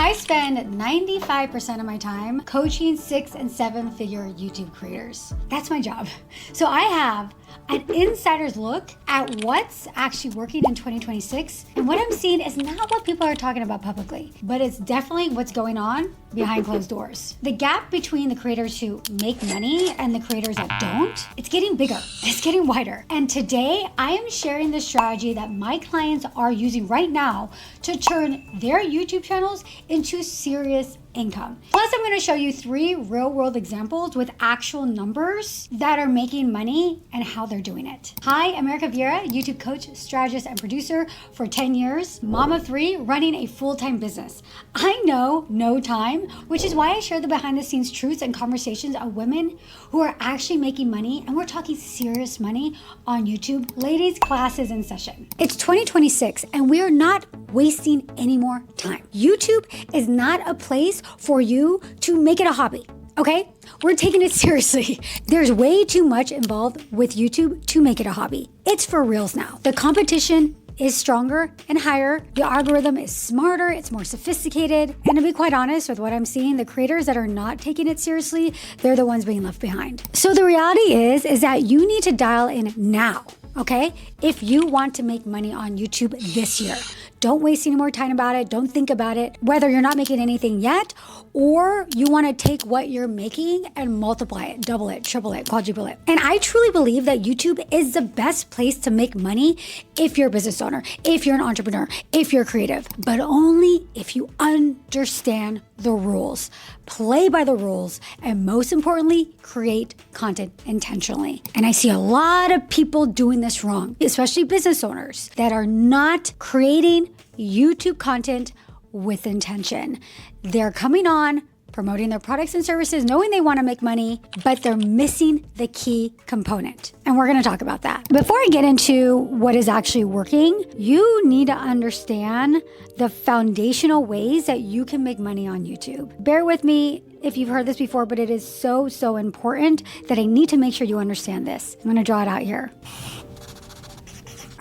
I spend 95% of my time coaching 6 and 7 figure YouTube creators. That's my job. So I have an insider's look at what's actually working in 2026. And what I'm seeing is not what people are talking about publicly, but it's definitely what's going on behind closed doors. The gap between the creators who make money and the creators that don't, it's getting bigger, it's getting wider. And today I am sharing the strategy that my clients are using right now to turn their YouTube channels into serious income. Plus, I'm going to show you 3 real world examples with actual numbers that are making money and how they're doing it. Hi, I'm Erika Vieira, YouTube coach, strategist, and producer for 10 years, mom of 3, running a full-time business. I know no time, which is why I share the behind the scenes truths and conversations of women who are actually making money, and we're talking serious money on YouTube. Ladies, class is in session. It's 2026 and we are not wasting any more time. YouTube is not a place for you to make it a hobby. Okay? We're taking it seriously. There's way too much involved with YouTube to make it a hobby. It's for reals now. The competition is stronger and higher. The algorithm is smarter, it's more sophisticated. And to be quite honest with what I'm seeing, the creators that are not taking it seriously, they're the ones being left behind. So the reality is that you need to dial in now. Okay? If you want to make money on YouTube this year, don't waste any more time about it. Don't think about it. Whether you're not making anything yet, or you want to take what you're making and multiply it, double it, triple it, quadruple it. And I truly believe that YouTube is the best place to make money if you're a business owner, if you're an entrepreneur, if you're creative, but only if you understand the rules, play by the rules, and most importantly, create content intentionally. And I see a lot of people doing this wrong, especially business owners that are not creating YouTube content with intention. They're coming on, promoting their products and services, knowing they want to make money, but they're missing the key component. And we're going to talk about that. Before I get into what is actually working, you need to understand the foundational ways that you can make money on YouTube. Bear with me if you've heard this before, but it is so important that I need to make sure you understand this. I'm going to draw it out here.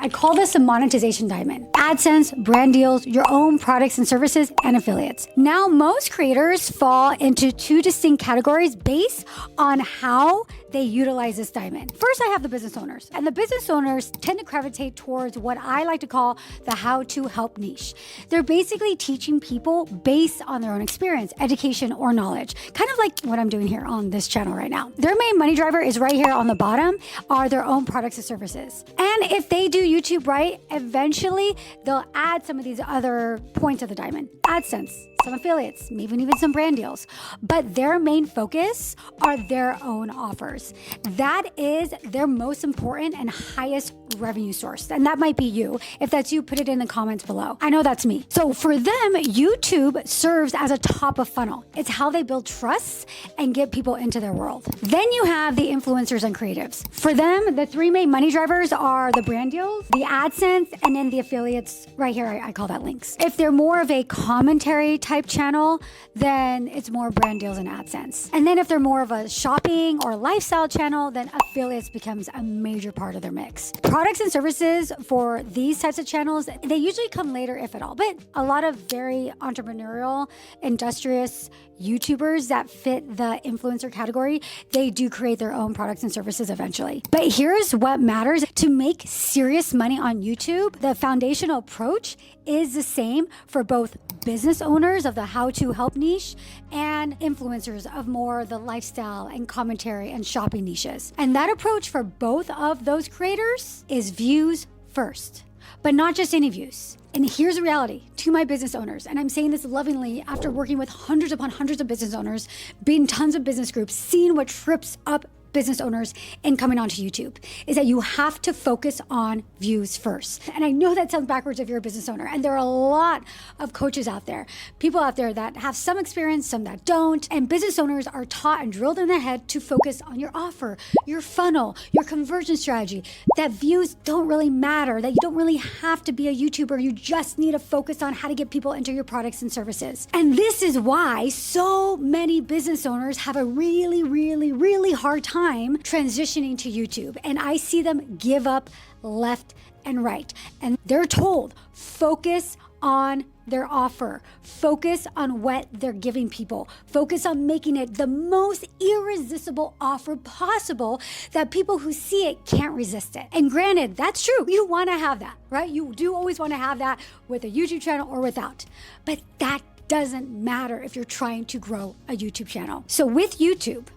I call this a monetization diamond. AdSense, brand deals, your own products and services, and affiliates. Now, most creators fall into 2 distinct categories based on how they utilize this diamond. First, I have the business owners. And the business owners tend to gravitate towards what I like to call the how-to help niche. They're basically teaching people based on their own experience, education, or knowledge. Kind of like what I'm doing here on this channel right now. Their main money driver is right here on the bottom, are their own products and services. And if they do YouTube right, eventually they'll add some of these other points of the diamond. AdSense, some affiliates, maybe even some brand deals. But their main focus are their own offers. That is their most important and highest revenue source. And that might be you. If that's you, put it in the comments below. I know that's me. So for them, YouTube serves as a top of funnel. It's how they build trust and get people into their world. Then you have the influencers and creatives. For them, the 3 main money drivers are the brand deals, the AdSense, and then the affiliates. Right here, I call that links. If they're more of a commentary type channel, then it's more brand deals and AdSense. And then if they're more of a shopping or lifestyle channel, then affiliates becomes a major part of their mix. Products and services for these types of channels, they usually come later, if at all. But a lot of very entrepreneurial, industrious YouTubers that fit the influencer category, they do create their own products and services eventually. But here's what matters. To make serious money on YouTube, the foundational approach is the same for both business owners of the how-to help niche and influencers of more the lifestyle and commentary and shopping niches. And that approach for both of those creators is views first, but not just any views. And here's the reality to my business owners, and I'm saying this lovingly after working with hundreds upon hundreds of business owners, being tons of business groups, seeing what trips up business owners and coming onto YouTube, is that you have to focus on views first. And I know that sounds backwards if you're a business owner, and there are a lot of coaches out there, people out there that have some experience, some that don't, and business owners are taught and drilled in their head to focus on your offer, your funnel, your conversion strategy, that views don't really matter, that you don't really have to be a YouTuber, you just need to focus on how to get people into your products and services. And this is why so many business owners have a really hard time transitioning to YouTube. And I see them give up left and right. And they're told, focus on their offer. Focus on what they're giving people. Focus on making it the most irresistible offer possible that people who see it can't resist it. And granted, that's true. You want to have that, right? You do always want to have that with a YouTube channel or without. But that doesn't matter if you're trying to grow a YouTube channel. So with YouTube,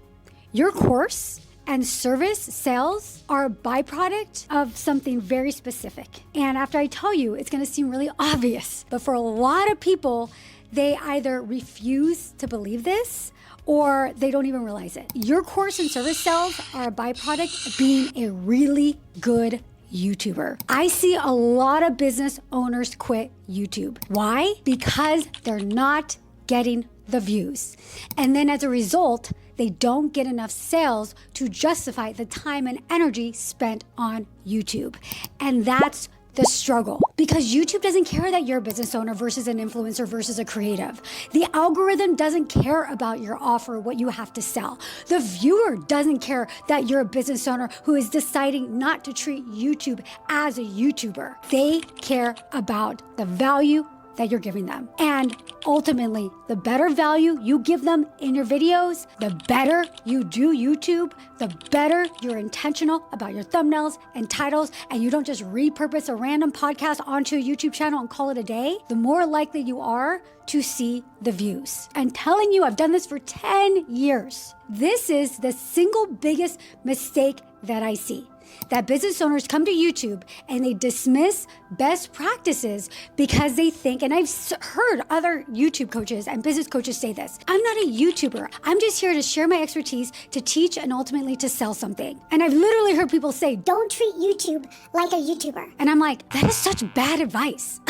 your course and service sales are a byproduct of something very specific. And after I tell you, it's going to seem really obvious. But for a lot of people, they either refuse to believe this or they don't even realize it. Your course and service sales are a byproduct of being a really good YouTuber. I see a lot of business owners quit YouTube. Why? Because they're not getting the views. And then as a result, they don't get enough sales to justify the time and energy spent on YouTube. And that's the struggle, because YouTube doesn't care that you're a business owner versus an influencer versus a creative. The algorithm doesn't care about your offer, what you have to sell. The viewer doesn't care that you're a business owner who is deciding not to treat YouTube as a YouTuber. They care about the value that you're giving them. And ultimately, the better value you give them in your videos, the better you do YouTube, the better you're intentional about your thumbnails and titles, and you don't just repurpose a random podcast onto a YouTube channel and call it a day, the more likely you are to see the views. I'm telling you, I've done this for 10 years. This is the single biggest mistake that I see. That business owners come to YouTube and they dismiss best practices because they think, and I've heard other YouTube coaches and business coaches say this, I'm not a YouTuber. I'm just here to share my expertise, to teach, and ultimately to sell something. And I've literally heard people say, don't treat YouTube like a YouTuber. And I'm like, that is such bad advice.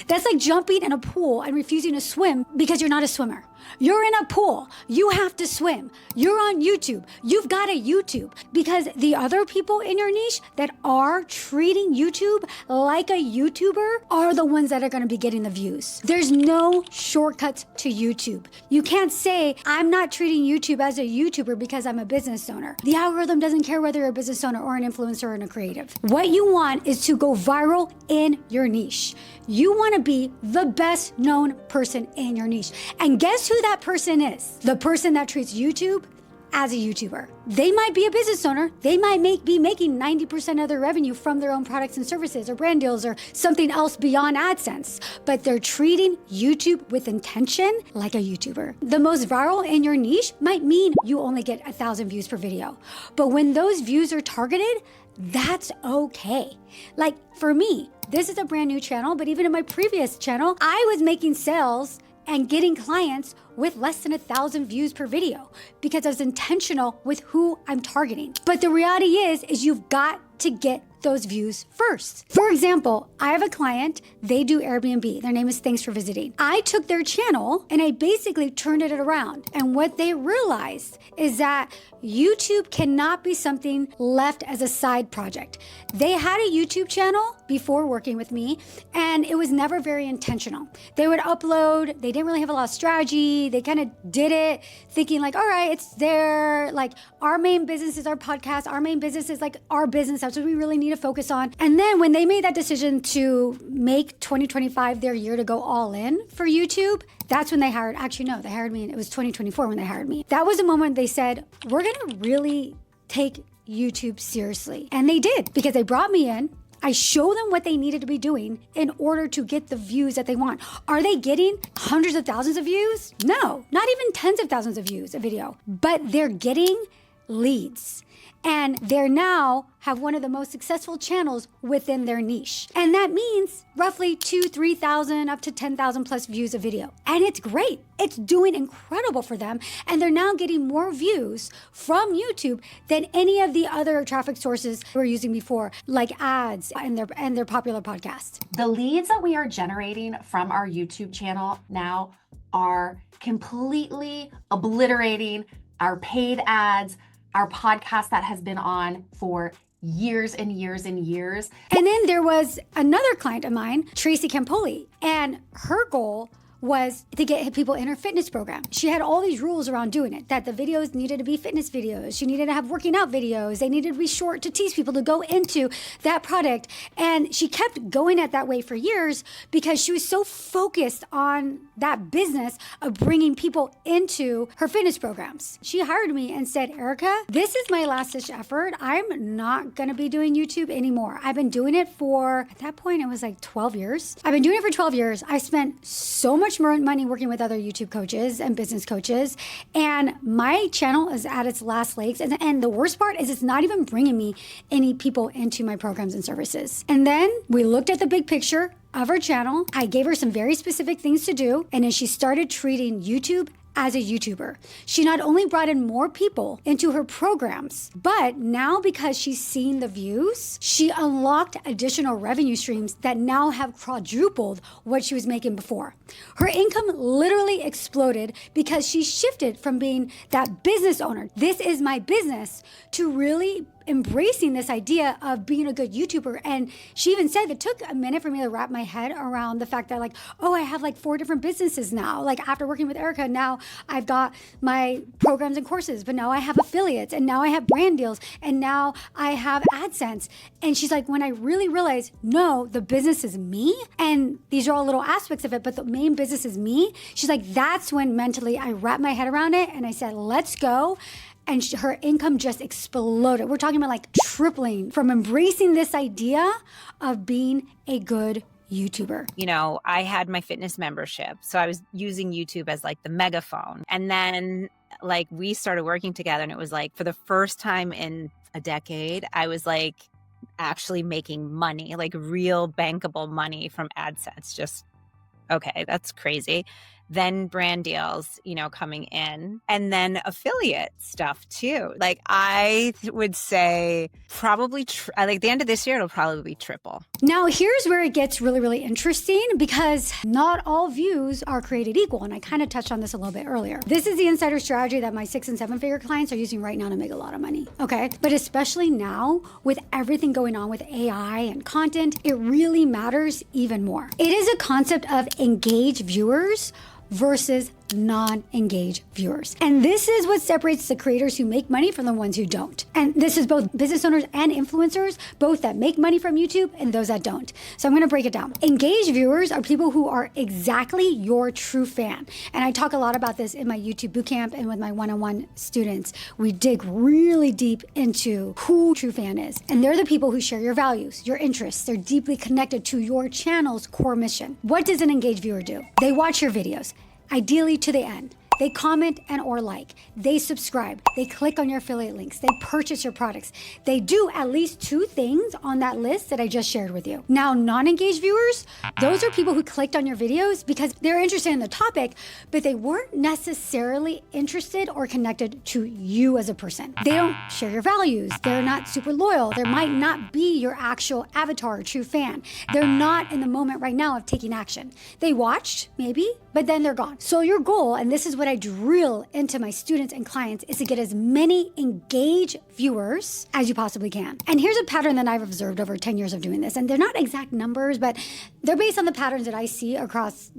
That's like jumping in a pool and refusing to swim because you're not a swimmer. You're in a pool. You have to swim. You're on YouTube. You've got a YouTube, because the other people in your niche that are treating YouTube like a YouTuber are the ones that are going to be getting the views. There's no shortcuts to YouTube. You can't say, I'm not treating YouTube as a YouTuber because I'm a business owner. The algorithm doesn't care whether you're a business owner or an influencer or a creative. What you want is to go viral in your niche. You want to be the best known person in your niche. And guess who that person is? The person that treats YouTube as a YouTuber. They might be a business owner. They might be making 90% of their revenue from their own products and services or brand deals or something else beyond AdSense, but they're treating YouTube with intention like a YouTuber. The most viral in your niche might mean you only get 1,000 views per video. But when those views are targeted, that's okay. Like for me, this is a brand new channel, but even in my previous channel, I was making sales and getting clients with less than 1,000 views per video because I was intentional with who I'm targeting. But the reality is you've got to get those views first. For example, I have a client, they do Airbnb. Their name is Thanks for Visiting. I took their channel and I basically turned it around. And what they realized is that YouTube cannot be something left as a side project. They had a YouTube channel before working with me, and it was never very intentional. They would upload, they didn't really have a lot of strategy. They kind of did it thinking like, all right, it's there. Like our main business is our podcast. Our main business is like our business. That's what we really need to focus on. And then when they made that decision to make 2025 their year to go all in for YouTube, that's when they hired, actually no, they hired me, and it was 2024 when they hired me. That was the moment they said, we're gonna really take YouTube seriously. And they did, because they brought me in. I show them what they needed to be doing in order to get the views that they want. Are they getting hundreds of thousands of views? No, not even tens of thousands of views a video, but they're getting leads. And they're now have one of the most successful channels within their niche. And that means roughly 2,000, 3,000 up to 10,000 plus views a video. And it's great. It's doing incredible for them. And they're now getting more views from YouTube than any of the other traffic sources we were using before, like ads and their popular podcasts. The leads that we are generating from our YouTube channel now are completely obliterating our paid ads, our podcast that has been on for years and years and years. And then there was another client of mine, Tracy Campoli, and her goal was to get people in her fitness program. She had all these rules around doing it, that the videos needed to be fitness videos. She needed to have working out videos. They needed to be short to teach people to go into that product. And she kept going at that way for years because she was so focused on that business of bringing people into her fitness programs. She hired me and said, Erika, this is my last ditch effort. I'm not going to be doing YouTube anymore. I've been doing it for, at that point, it was like 12 years. I've been doing it for 12 years. I spent so much more money working with other YouTube coaches and business coaches. And my channel is at its last legs. And the worst part is it's not even bringing me any people into my programs and services. And then we looked at the big picture of her channel. I gave her some very specific things to do. And then she started treating YouTube as a YouTuber. She not only brought in more people into her programs, but now because she's seen the views, she unlocked additional revenue streams that now have quadrupled what she was making before. Her income literally exploded because she shifted from being that business owner, this is my business, to really embracing this idea of being a good YouTuber. And she even said it took a minute for me to wrap my head around the fact that like, oh, I have like 4 different businesses now. Like after working with Erika, now I've got my programs and courses, but now I have affiliates and now I have brand deals and now I have AdSense. And she's like, when I really realized, no, the business is me and these are all little aspects of it, but the main business is me. She's like, that's when mentally I wrapped my head around it and I said, let's go. And her income just exploded. We're talking about like tripling from embracing this idea of being a good YouTuber. You know, I had my fitness membership, so I was using YouTube as like the megaphone. And then like we started working together and it was like for the first time in a decade, I was like actually making money, like real bankable money from AdSense. Just, okay, that's crazy. Then brand deals, you know, coming in, and then affiliate stuff too. Like I would say probably like the end of this year, it'll probably be triple. Now, here's where it gets really, really interesting because not all views are created equal. And I kind of touched on this a little bit earlier. This is the insider strategy that my 6 and 7 figure clients are using right now to make a lot of money. Okay. But especially now with everything going on with AI and content, it really matters even more. It is a concept of engaged viewers versus non-engaged viewers. And this is what separates the creators who make money from the ones who don't. And this is both business owners and influencers, both that make money from YouTube and those that don't. So I'm going to break it down. Engaged viewers are people who are exactly your true fan. And I talk a lot about this in my YouTube bootcamp and with my one-on-one students. We dig really deep into who true fan is. And they're the people who share your values, your interests. They're deeply connected to your channel's core mission. What does an engaged viewer do? They watch your videos, ideally to the end. They comment and or like. They subscribe. They click on your affiliate links. They purchase your products. They do at least 2 things on that list that I just shared with you. Now, non-engaged viewers, those are people who clicked on your videos because they're interested in the topic, but they weren't necessarily interested or connected to you as a person. They don't share your values. They're not super loyal. There might not be your actual avatar or true fan. They're not in the moment right now of taking action. They watched, maybe, but then they're gone. So your goal, and this is what I drill into my students and clients, is to get as many engaged viewers as you possibly can. And here's a pattern that I've observed over 10 years of doing this. And they're not exact numbers, but they're based on the patterns that I see across,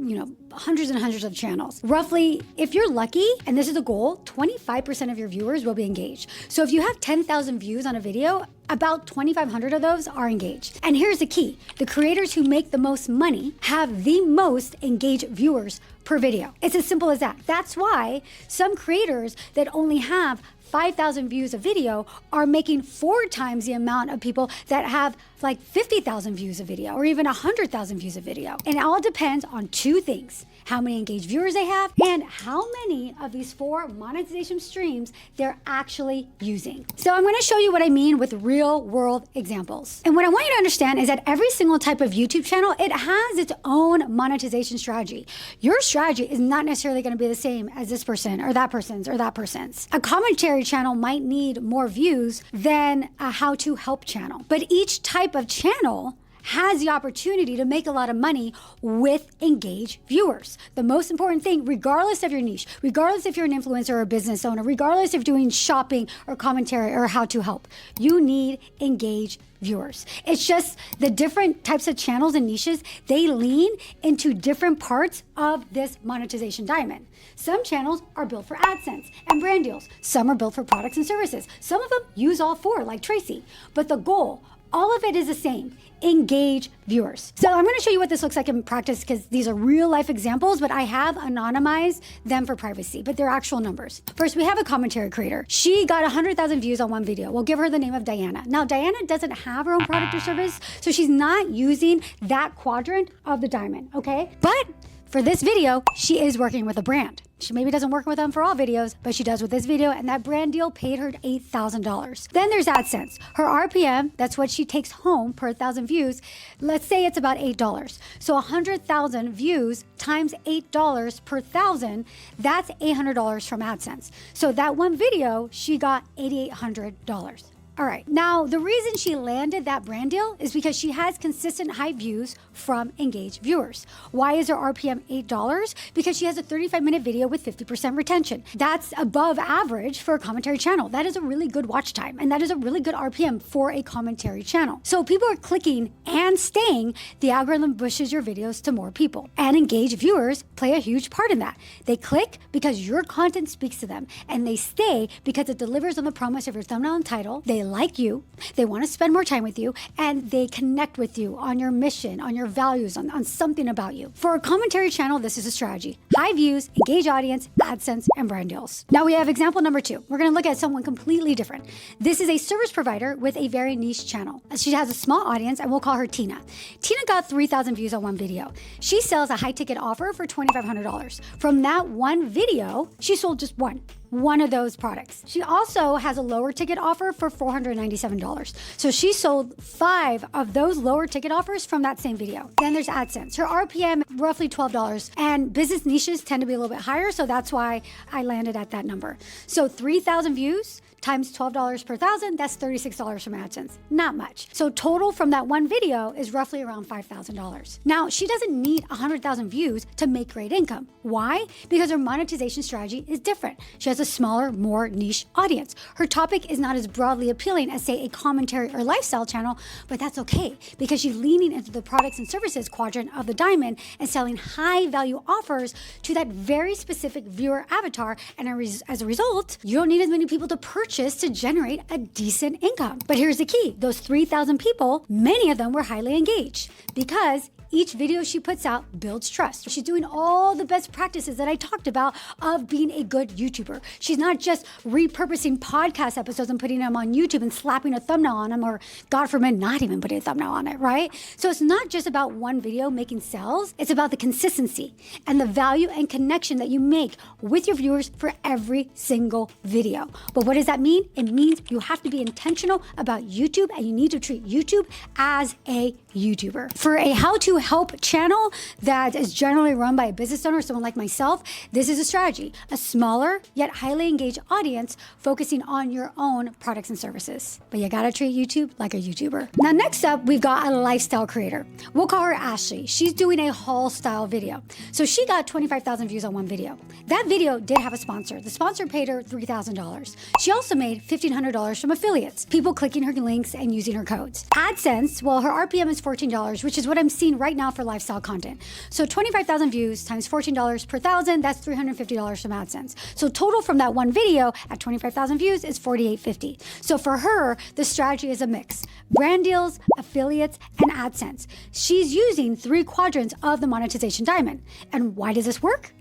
hundreds and hundreds of channels. Roughly, if you're lucky, and this is the goal, 25% of your viewers will be engaged. So if you have 10,000 views on a video, about 2,500 of those are engaged. And here's the key. The creators who make the most money have the most engaged viewers per video. It's as simple as that. That's why some creators that only have 5,000 views a video are making 4 times the amount of people that have like 50,000 views a video or even 100,000 views a video. And it all depends on 2 things: how many engaged viewers they have and how many of these 4 monetization streams they're actually using. So I'm going to show you what I mean with real world examples. And what I want you to understand is that every single type of YouTube channel, it has its own monetization strategy. Your strategy is not necessarily going to be the same as this person or that person's or that person's. A commentary channel might need more views than a how-to help channel. But each type of channel has the opportunity to make a lot of money with engaged viewers. The most important thing, regardless of your niche, regardless if you're an influencer or a business owner, regardless if you're doing shopping or commentary or how to help, you need engaged viewers. It's just the different types of channels and niches, they lean into different parts of this monetization diamond. Some channels are built for AdSense and brand deals. Some are built for products and services. Some of them use all four, like Tracy. But the goal, all of it is the same: engage viewers. So I'm going to show you what this looks like in practice, because these are real life examples, but I have anonymized them for privacy, but they're actual numbers. First, we have a commentary creator. She got 100,000 views on one video. We'll give her the name of Diana. Now, Diana doesn't have her own product or service, so she's not using that quadrant of the diamond, okay? But for this video, she is working with a brand. She maybe doesn't work with them for all videos, but she does with this video, and that brand deal paid her $8,000. Then there's AdSense. Her RPM, that's what she takes home per 1,000 views. Let's say it's about $8. So 100,000 views times $8 per 1,000, that's $800 from AdSense. So that one video, she got $8,800. All right, now the reason she landed that brand deal is because she has consistent high views from engaged viewers. Why is her RPM $8? Because she has a 35-minute video with 50% retention. That's above average for a commentary channel. That is a really good watch time, and that is a really good RPM for a commentary channel. So people are clicking and staying. The algorithm pushes your videos to more people, and engaged viewers play a huge part in that. They click because your content speaks to them, and they stay because it delivers on the promise of your thumbnail and title. They like you, they want to spend more time with you, and they connect with you on your mission, on your values, on something about you. For a commentary channel, this is a strategy: high views, engage audience, AdSense, and brand deals. Now we have example number 2. We're going to look at someone completely different. This is a service provider with a very niche channel. She has a small audience, and we'll call her Tina. Tina got 3,000 views on one video. She sells a high ticket offer for $2,500. From that one video, she sold just one of those products. She also has a lower ticket offer for $497. So she sold 5 of those lower ticket offers from that same video. Then there's AdSense. Her RPM, roughly $12, and business niches tend to be a little bit higher, so that's why I landed at that number. So 3,000 views times $12 per 1,000, that's $36 from AdSense. Not much. So total from that one video is roughly around $5,000. Now, she doesn't need 100,000 views to make great income. Why? Because her monetization strategy is different. She has a smaller, more niche audience. Her topic is not as broadly appealing as, say, a commentary or lifestyle channel, but that's okay, because she's leaning into the products and services quadrant of the diamond and selling high value offers to that very specific viewer avatar. And as a result, you don't need as many people to purchase to generate a decent income. But here's the key: those 3,000 people, many of them were highly engaged, because each video she puts out builds trust. She's doing all the best practices that I talked about of being a good YouTuber. She's not just repurposing podcast episodes and putting them on YouTube and slapping a thumbnail on them, or God forbid, not even putting a thumbnail on it, right? So it's not just about one video making sales. It's about the consistency and the value and connection that you make with your viewers for every single video. But what does that mean? It means you have to be intentional about YouTube, and you need to treat YouTube as a YouTuber. For a how-to help channel that is generally run by a business owner, someone like myself, this is a strategy: a smaller yet highly engaged audience focusing on your own products and services. But you gotta treat YouTube like a YouTuber. Now, next up, we've got a lifestyle creator. We'll call her Ashley. She's doing a haul style video. So she got 25,000 views on one video. That video did have a sponsor. The sponsor paid her $3,000. She also made $1,500 from affiliates, people clicking her links and using her codes. AdSense, well, her RPM is $14, which is what I'm seeing right now for lifestyle content. So 25,000 views times $14 per 1,000, that's $350 from AdSense. So total from that one video at 25,000 views is $48.50. So for her, the strategy is a mix: brand deals, affiliates, and AdSense. She's using 3 quadrants of the monetization diamond. And why does this work?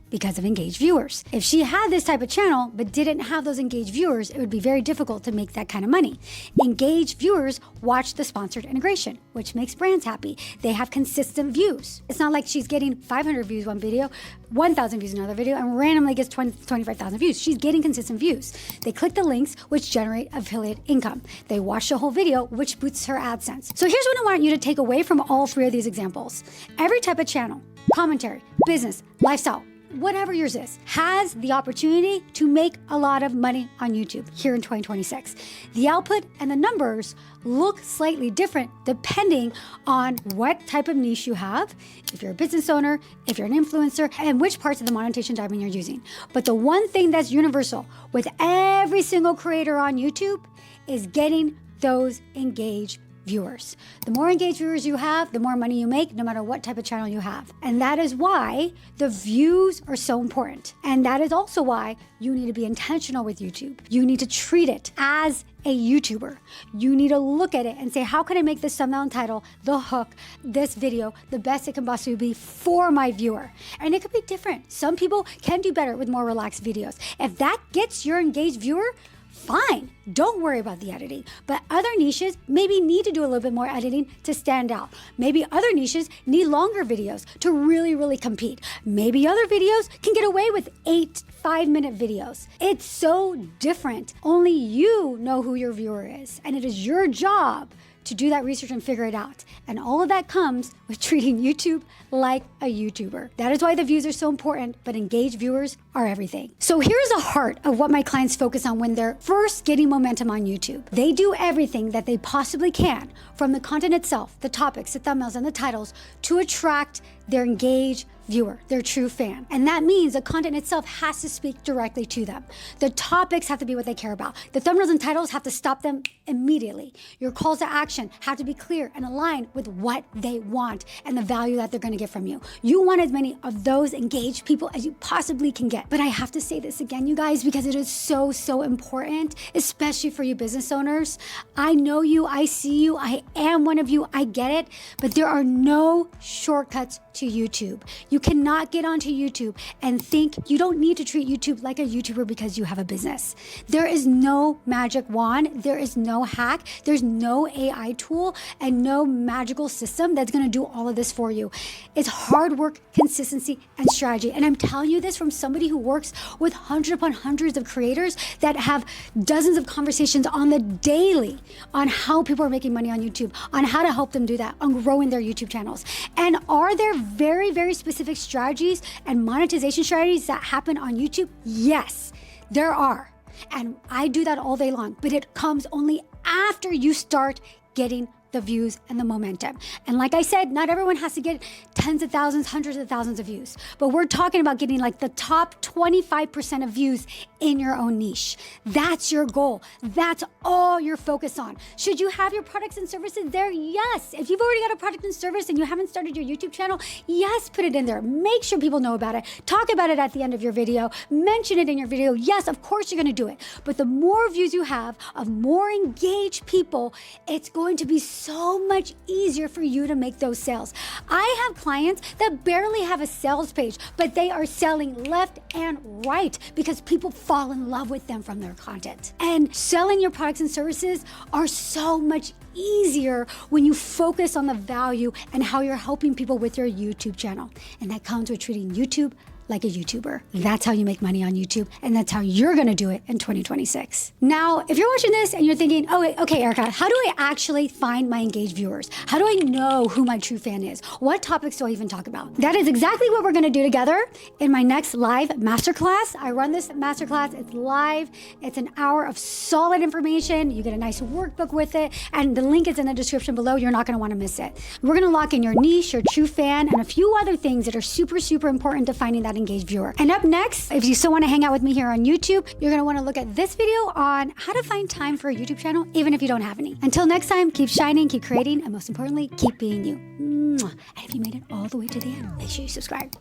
Because of engaged viewers. If she had this type of channel but didn't have those engaged viewers, it would be very difficult to make that kind of money. Engaged viewers watch the sponsored integration, which makes brands happy. They have consistent views. It's not like she's getting 500 views one video, 1,000 views another video, and randomly gets 25,000 views. She's getting consistent views. They click the links, which generate affiliate income. They watch the whole video, which boosts her AdSense. So here's what I want you to take away from all 3 of these examples. Every type of channel, commentary, business, lifestyle, whatever yours is, has the opportunity to make a lot of money on YouTube here in 2026. The output and the numbers look slightly different depending on what type of niche you have, if you're a business owner, if you're an influencer, and which parts of the monetization diamond you're using. But the one thing that's universal with every single creator on YouTube is getting those engaged viewers. The more engaged viewers you have, the more money you make, no matter what type of channel you have. And that is why the views are so important. And that is also why you need to be intentional with YouTube. You need to treat it as a YouTuber. You need to look at it and say, how can I make this thumbnail and title, the hook, this video, the best it can possibly be for my viewer? And it could be different. Some people can do better with more relaxed videos. If that gets your engaged viewer, fine, don't worry about the editing. But other niches maybe need to do a little bit more editing to stand out. Maybe other niches need longer videos to really compete. Maybe other videos can get away with 8 5-minute videos. It's so different. Only you know who your viewer is, and it is your job to do that research and figure it out. And all of that comes with treating YouTube like a YouTuber. That is why the views are so important, but engaged viewers are everything. So here's the heart of what my clients focus on when they're first getting momentum on YouTube. They do everything that they possibly can, from the content itself, the topics, the thumbnails, and the titles, to attract their engaged viewer, their true fan. And that means the content itself has to speak directly to them. The topics have to be what they care about. The thumbnails and titles have to stop them immediately. Your calls to action have to be clear and aligned with what they want and the value that they're gonna get from you. You want as many of those engaged people as you possibly can get. But I have to say this again, you guys, because it is so important, especially for you business owners. I know you, I see you, I am one of you, I get it, but there are no shortcuts to YouTube. You cannot get onto YouTube and think you don't need to treat YouTube like a YouTuber because you have a business. There is no magic wand, there is no hack, there's no AI tool, and no magical system that's gonna do all of this for you. It's hard work, consistency, and strategy. And I'm telling you this from somebody who works with hundreds upon hundreds of creators that have dozens of conversations on the daily on how people are making money on YouTube, on how to help them do that, on growing their YouTube channels. And are there very specific strategies and monetization strategies that happen on YouTube? Yes, there are. And I do that all day long, but it comes only after you start getting the views and the momentum. And like I said, not everyone has to get tens of thousands, hundreds of thousands of views, but we're talking about getting like the top 25% of views in your own niche. That's your goal. That's all you're focused on. Should you have your products and services there? Yes. If you've already got a product and service and you haven't started your YouTube channel, yes, put it in there. Make sure people know about it. Talk about it at the end of your video. Mention it in your video. Yes, of course you're going to do it. But the more views you have of more engaged people, it's going to be so much easier for you to make those sales. I have clients that barely have a sales page, but they are selling left and right because people fall in love with them from their content. And selling your products and services are so much easier when you focus on the value and how you're helping people with your YouTube channel. And that comes with treating YouTube like a YouTuber. That's how you make money on YouTube, and that's how you're gonna do it in 2026. Now, if you're watching this and you're thinking, oh, okay, Erika, how do I actually find my engaged viewers? How do I know who my true fan is? What topics do I even talk about? That is exactly what we're gonna do together in my next live masterclass. I run this masterclass, it's live, it's an hour of solid information. You get a nice workbook with it, and the link is in the description below. You're not gonna wanna miss it. We're gonna lock in your niche, your true fan, and a few other things that are super important to finding that engaged viewer. And up next, if you still want to hang out with me here on YouTube, you're going to want to look at this video on how to find time for a YouTube channel, even if you don't have any. Until next time, keep shining, keep creating, and most importantly, keep being you. And if you made it all the way to the end, make sure you subscribe.